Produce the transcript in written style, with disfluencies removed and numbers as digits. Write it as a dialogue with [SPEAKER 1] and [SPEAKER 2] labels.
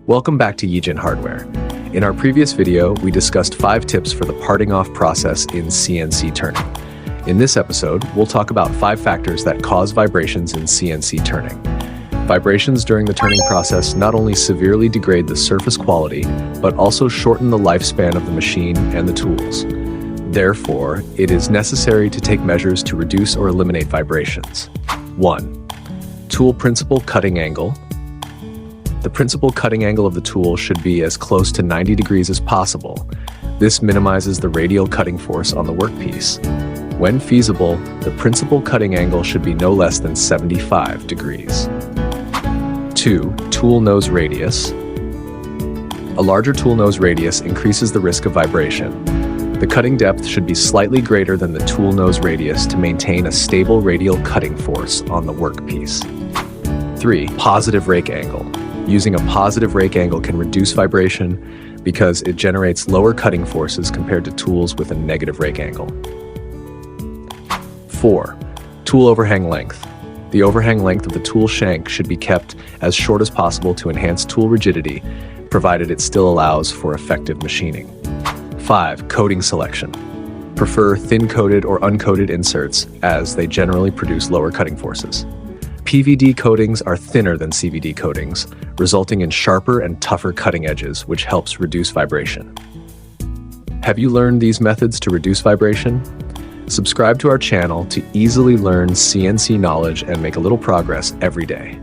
[SPEAKER 1] Welcome back to Yijin Hardware. In our previous video, we discussed 5 tips for the parting off process in CNC turning. In this episode, we'll talk about 5 factors that cause vibrations in CNC turning. Vibrations during the turning process not only severely degrade the surface quality, but also shorten the lifespan of the machine and the tools. Therefore, it is necessary to take measures to reduce or eliminate vibrations. 1. Tool principal cutting angle. The principal cutting angle of the tool should be as close to 90 degrees as possible. This minimizes the radial cutting force on the workpiece. When feasible, the principal cutting angle should be no less than 75 degrees. 2. Tool nose radius. A larger tool nose radius increases the risk of vibration. The cutting depth should be slightly greater than the tool nose radius to maintain a stable radial cutting force on the workpiece. 3. Positive rake angle. Using a positive rake angle can reduce vibration because it generates lower cutting forces compared to tools with a negative rake angle. 4. Tool overhang length. The overhang length of the tool shank should be kept as short as possible to enhance tool rigidity, provided it still allows for effective machining. 5. Coating selection. Prefer thin-coated or uncoated inserts, as they generally produce lower cutting forces. PVD coatings are thinner than CVD coatings, resulting in sharper and tougher cutting edges, which helps reduce vibration. Have you learned these methods to reduce vibration? Subscribe to our channel to easily learn CNC knowledge and make a little progress every day.